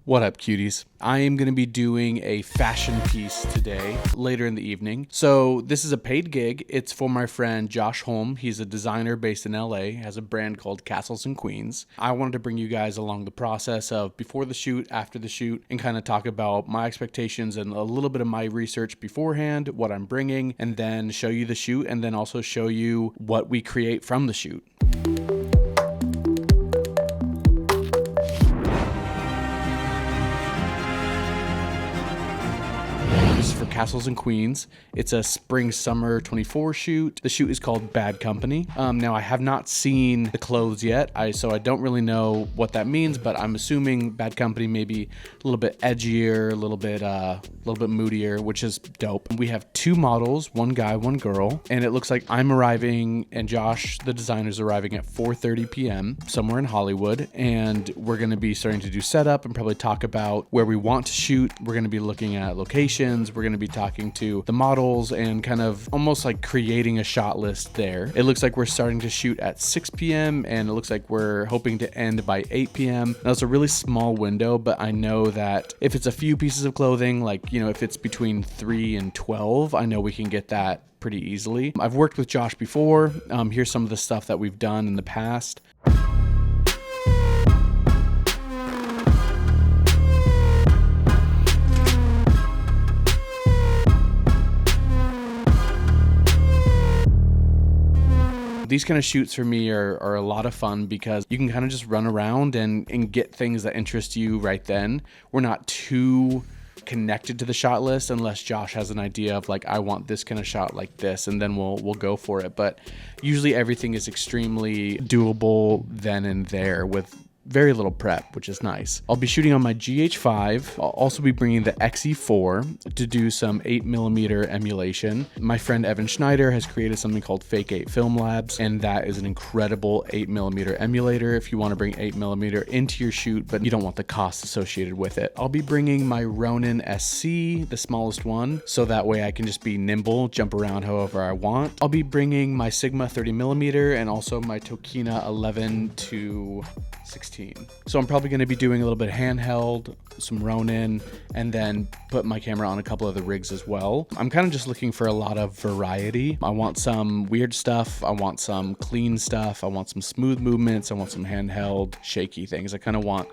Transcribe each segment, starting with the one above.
What up, cuties? I am going to be doing a fashion piece today, later in the evening. So this is a paid gig. It's for my friend Josh Holm. He's a designer based in LA, has a brand called Castles and Queens. I wanted to bring you guys along the process of before the shoot, after the shoot, and kind of talk about my expectations and a little bit of my research beforehand, what I'm bringing, and then show you the shoot, and then also show you what we create from the shoot. For Castles and Queens. It's a spring summer 24 shoot. The shoot is called Bad Company. Now I have not seen the clothes yet, so I don't really know what that means, but I'm assuming Bad Company maybe a little bit edgier, a little bit moodier, which is dope. We have two models, one guy, one girl, and it looks like I'm arriving and Josh, the designer, is arriving at 4:30 p.m. somewhere in Hollywood, and we're going to be starting to do setup and probably talk about where we want to shoot. We're going to be looking at locations. We're going to be talking to the models and kind of almost like creating a shot list there. It looks like we're starting to shoot at 6 p.m. and it looks like we're hoping to end by 8 p.m. Now it's a really small window, but I know that if it's a few pieces of clothing, like, you know, if it's between 3 and 12, I know we can get that pretty easily. I've worked with Josh before. Here's some of the stuff that we've done in the past. These kind of shoots for me are a lot of fun because you can kind of just run around and get things that interest you right then. We're not too connected to the shot list unless Josh has an idea of like, I want this kind of shot like this, and then we'll go for it. But usually everything is extremely doable then and there with very little prep, which is nice. I'll be shooting on my GH5. I'll also be bringing the XE4 to do some 8mm emulation. My friend Evan Schneider has created something called Fake 8 Film Labs, and that is an incredible 8mm emulator if you want to bring 8mm into your shoot, but you don't want the cost associated with it. I'll be bringing my Ronin SC, the smallest one, so that way I can just be nimble, jump around however I want. I'll be bringing my Sigma 30mm and also my Tokina 11 to 16. So I'm probably going to be doing a little bit of handheld, some Ronin, and then put my camera on a couple of the rigs as well. I'm kind of just looking for a lot of variety. I want some weird stuff. I want some clean stuff. I want some smooth movements. I want some handheld, shaky things. I kind of want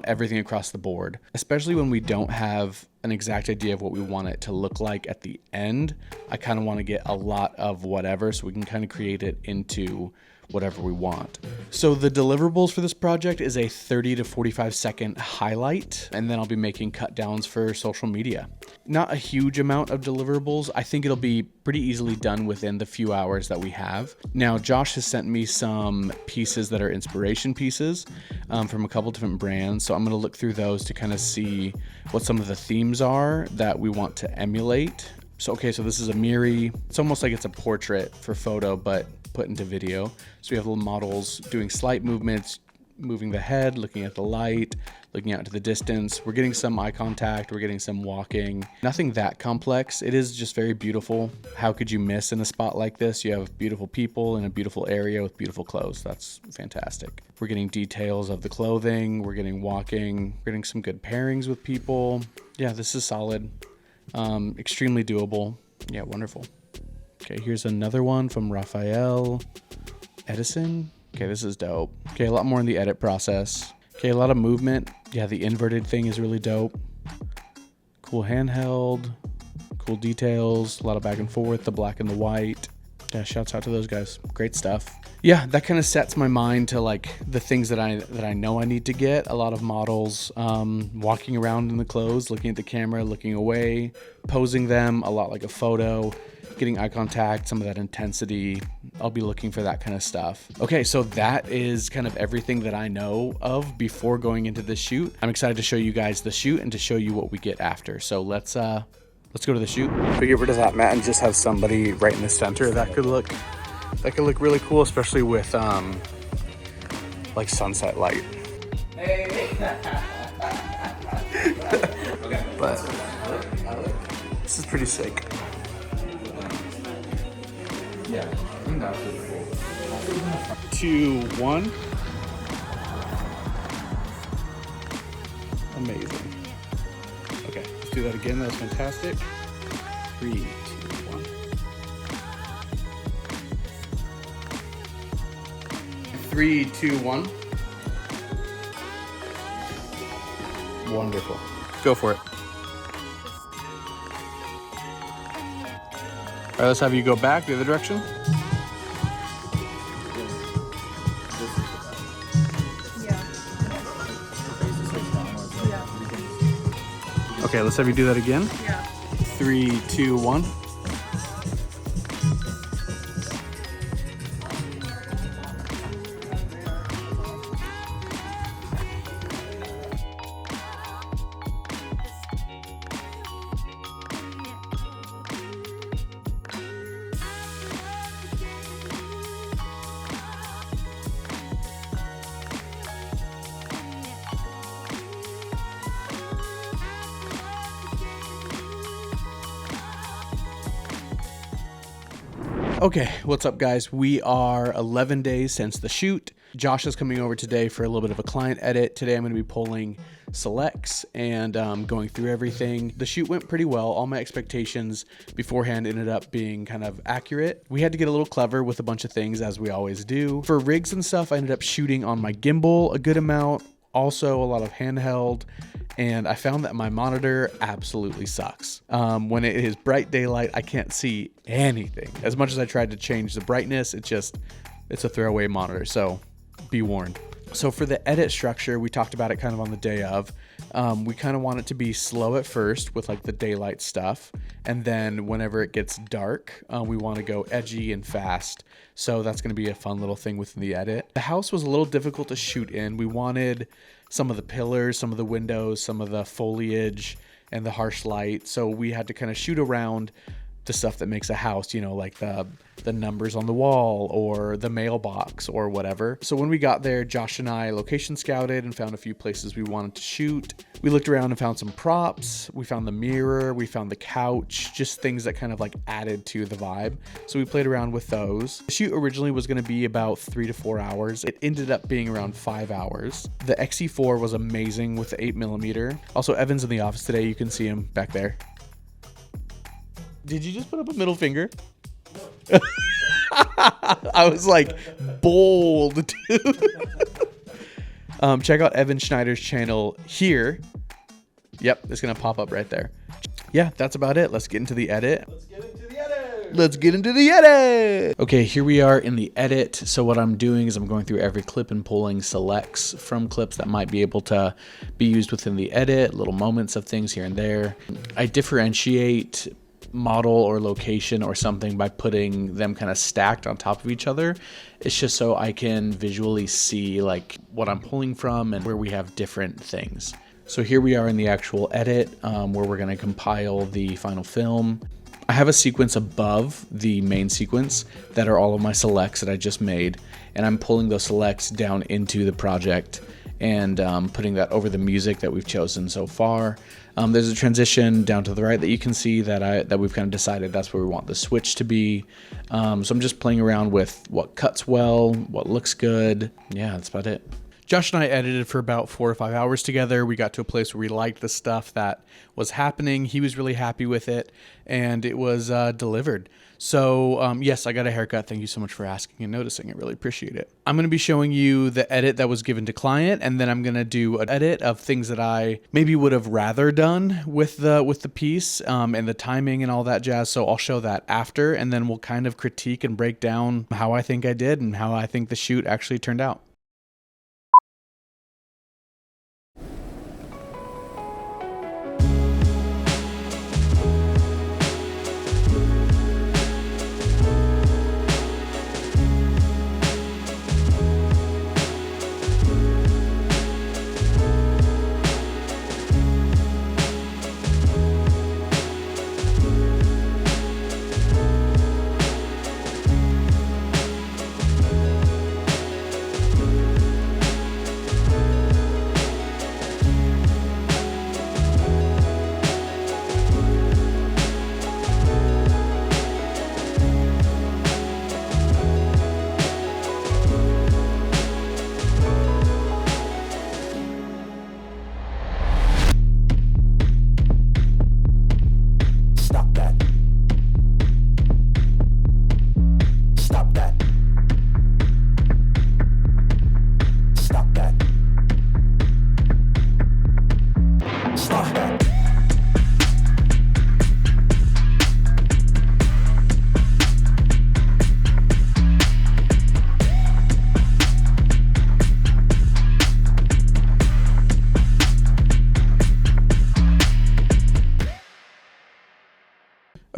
everything across the board, especially when we don't have an exact idea of what we want it to look like at the end. I kind of want to get a lot of whatever so we can kind of create it into whatever we want. So the deliverables for this project is a 30 to 45 second highlight, and then I'll be making cut downs for social media. Not a huge amount of deliverables. I think it'll be pretty easily done within the few hours that we have. Now, Josh has sent me some pieces that are inspiration pieces from a couple different brands. So I'm going to look through those to kind of see what some of the themes are that we want to emulate. So, okay, so this is a Miri. It's almost like it's a portrait for photo, but put into video. So we have little models doing slight movements, moving the head, looking at the light, looking out into the distance. We're getting some eye contact. We're getting some walking. Nothing that complex. It is just very beautiful. How could you miss in a spot like this? You have beautiful people in a beautiful area with beautiful clothes. That's fantastic. We're getting details of the clothing. We're getting walking. We're getting some good pairings with people. Yeah, this is solid. Extremely doable. Yeah, wonderful. Okay, here's another one from Raphael Edison. Okay, this is dope. Okay, a lot more in the edit process. Okay, a lot of movement. Yeah, the inverted thing is really dope. Cool handheld, cool details, a lot of back and forth, the black and the white. Yeah, shouts out to those guys. Great stuff. Yeah, that kind of sets my mind to like the things that I know I need to get. A lot of models walking around in the clothes, looking at the camera, looking away, posing them, a lot like a photo, getting eye contact, some of that intensity. I'll be looking for that kind of stuff. Okay, so that is kind of everything that I know of before going into this shoot. I'm excited to show you guys the shoot and to show you what we get after. So let's go to the shoot. We get rid of that mat and just have somebody right in the center. That could look really cool, especially with like sunset light. Hey. But this is pretty sick. Yeah, I think that was really cool. 2, 1. Amazing. Okay, let's do that again. That was fantastic. 3, 2, 1. 3, 2, 1. Wonderful. Go for it. All right, let's have you go back the other direction. Okay, let's have you do that again. Yeah. 3, 2, 1. Okay, what's up guys? We are 11 days since the shoot. Josh is coming over today for a little bit of a client edit. Today I'm going to be pulling selects and going through everything. The shoot went pretty well. All my expectations beforehand ended up being kind of accurate. We had to get a little clever with a bunch of things, as we always do. For rigs and stuff, I ended up shooting on my gimbal a good amount, also a lot of handheld, and I found that my monitor absolutely sucks. When it is bright daylight, I can't see anything. As much as I tried to change the brightness, it's a throwaway monitor, so be warned. So for the edit structure, we talked about it kind of on the day of. We kind of want it to be slow at first with like the daylight stuff. And then whenever it gets dark, we want to go edgy and fast. So that's going to be a fun little thing within the edit. The house was a little difficult to shoot in. We wanted some of the pillars, some of the windows, some of the foliage and the harsh light. So we had to kind of shoot around the stuff that makes a house, you know, like the numbers on the wall or the mailbox or whatever. So when we got there, Josh and I location scouted and found a few places we wanted to shoot. We looked around and found some props. We found the mirror, we found the couch, just things that kind of like added to the vibe. So we played around with those. The shoot originally was going to be about 3 to 4 hours. It ended up being around 5 hours. The XE4 was amazing with the 8mm. Also, Evan's in the office today. You can see him back there. Did you just put up a middle finger? I was like, bold, dude. Check out Evan Schneider's channel here. Yep, it's going to pop up right there. Yeah, that's about it. Let's get into the edit. Let's get into the edit. Okay, here we are in the edit. So what I'm doing is I'm going through every clip and pulling selects from clips that might be able to be used within the edit, little moments of things here and there. I differentiate model or location or something by putting them kind of stacked on top of each other. It's just so I can visually see like what I'm pulling from and where we have different things. So here we are in the actual edit where we're going to compile the final film. I have a sequence above the main sequence that are all of my selects that I just made, and I'm pulling those selects down into the project and putting that over the music that we've chosen so far. There's a transition down to the right that you can see that we've kind of decided that's where we want the switch to be. So I'm just playing around with what cuts well, what looks good. Yeah, that's about it. Josh and I edited for about 4 or 5 hours together. We got to a place where we liked the stuff that was happening. He was really happy with it, and it was delivered. So yes, I got a haircut. Thank you so much for asking and noticing. I really appreciate it. I'm going to be showing you the edit that was given to client, and then I'm going to do an edit of things that I maybe would have rather done with the piece and the timing and all that jazz. So I'll show that after, and then we'll kind of critique and break down how I think I did and how I think the shoot actually turned out.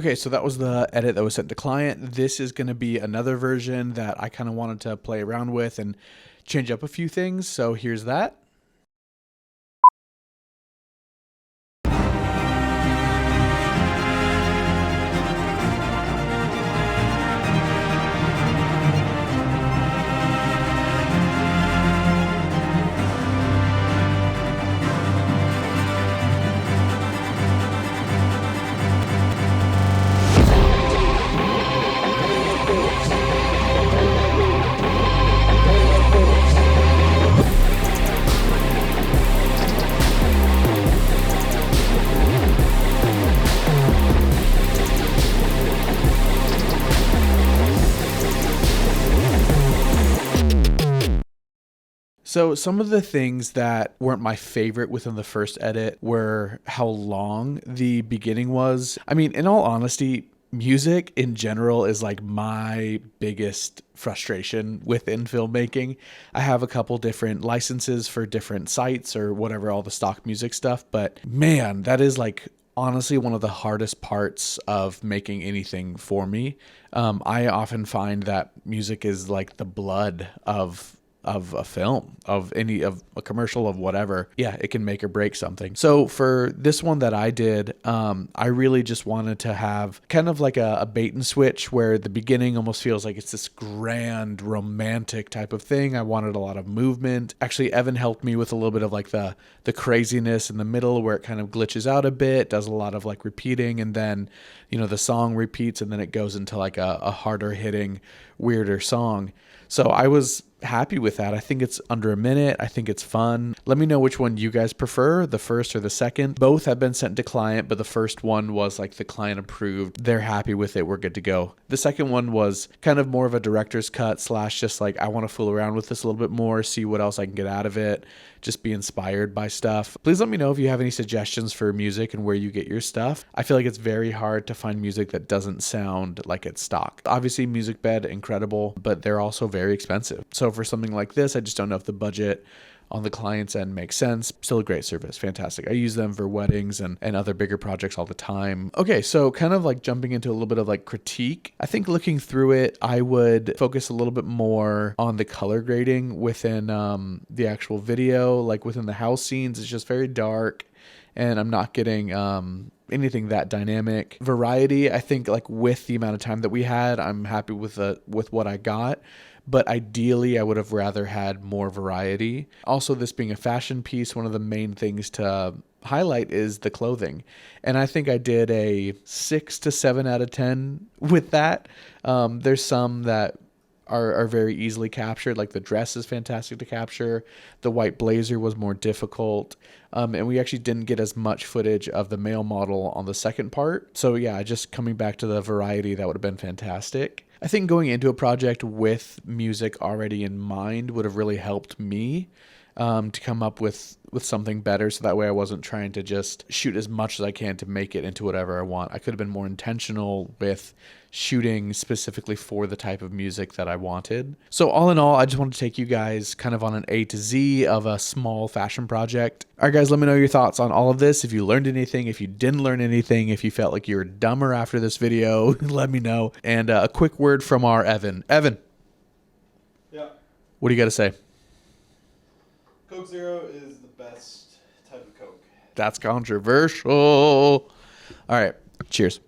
Okay, so that was the edit that was sent to client. This is going to be another version that I kind of wanted to play around with and change up a few things. So here's that. So some of the things that weren't my favorite within the first edit were how long the beginning was. I mean, in all honesty, music in general is like my biggest frustration within filmmaking. I have a couple different licenses for different sites or whatever, all the stock music stuff, but man, that is like honestly one of the hardest parts of making anything for me. I often find that music is like the blood of a film, of a commercial, of whatever. Yeah, it can make or break something. So for this one that I did, I really just wanted to have kind of like a bait and switch where the beginning almost feels like it's this grand romantic type of thing. I wanted a lot of movement. Actually, Evan helped me with a little bit of like the craziness in the middle where it kind of glitches out a bit, does a lot of like repeating, and then, you know, the song repeats and then it goes into like a harder hitting, weirder song. So I was happy with that. I think it's under a minute. I think it's fun. Let me know which one you guys prefer, the first or the second. Both have been sent to client, but the first one was like the client approved. They're happy with it. We're good to go. The second one was kind of more of a director's cut / just like, I want to fool around with this a little bit more, see what else I can get out of it, just be inspired by stuff. Please let me know if you have any suggestions for music and where you get your stuff. I feel like it's very hard to find music that doesn't sound like it's stock. Obviously, Music Bed, incredible, but they're also very expensive. So for something like this, I just don't know if the budget on the client's end makes sense. Still a great service. Fantastic. I use them for weddings and other bigger projects all the time. Okay, so kind of like jumping into a little bit of like critique. I think looking through it, I would focus a little bit more on the color grading within the actual video. Like within the house scenes, it's just very dark and I'm not getting anything that dynamic. Variety, I think like with the amount of time that we had, I'm happy with what I got. But ideally, I would have rather had more variety. Also, this being a fashion piece, one of the main things to highlight is the clothing. And I think I did a 6 to 7 out of 10 with that. There's some that are very easily captured. Like the dress is fantastic to capture. The white blazer was more difficult. And we actually didn't get as much footage of the male model on the second part. So yeah, just coming back to the variety, that would have been fantastic. I think going into a project with music already in mind would have really helped me to come up with something better. So that way I wasn't trying to just shoot as much as I can to make it into whatever I want. I could have been more intentional with shooting specifically for the type of music that I wanted. So all in all, I just want to take you guys kind of on an A to Z of a small fashion project. All right, guys, let me know your thoughts on all of this. If you learned anything, if you didn't learn anything, if you felt like you were dumber after this video, let me know. And a quick word from our Evan. Evan. Yeah. What do you got to say? Coke Zero is the best type of Coke. That's controversial. All right. Cheers.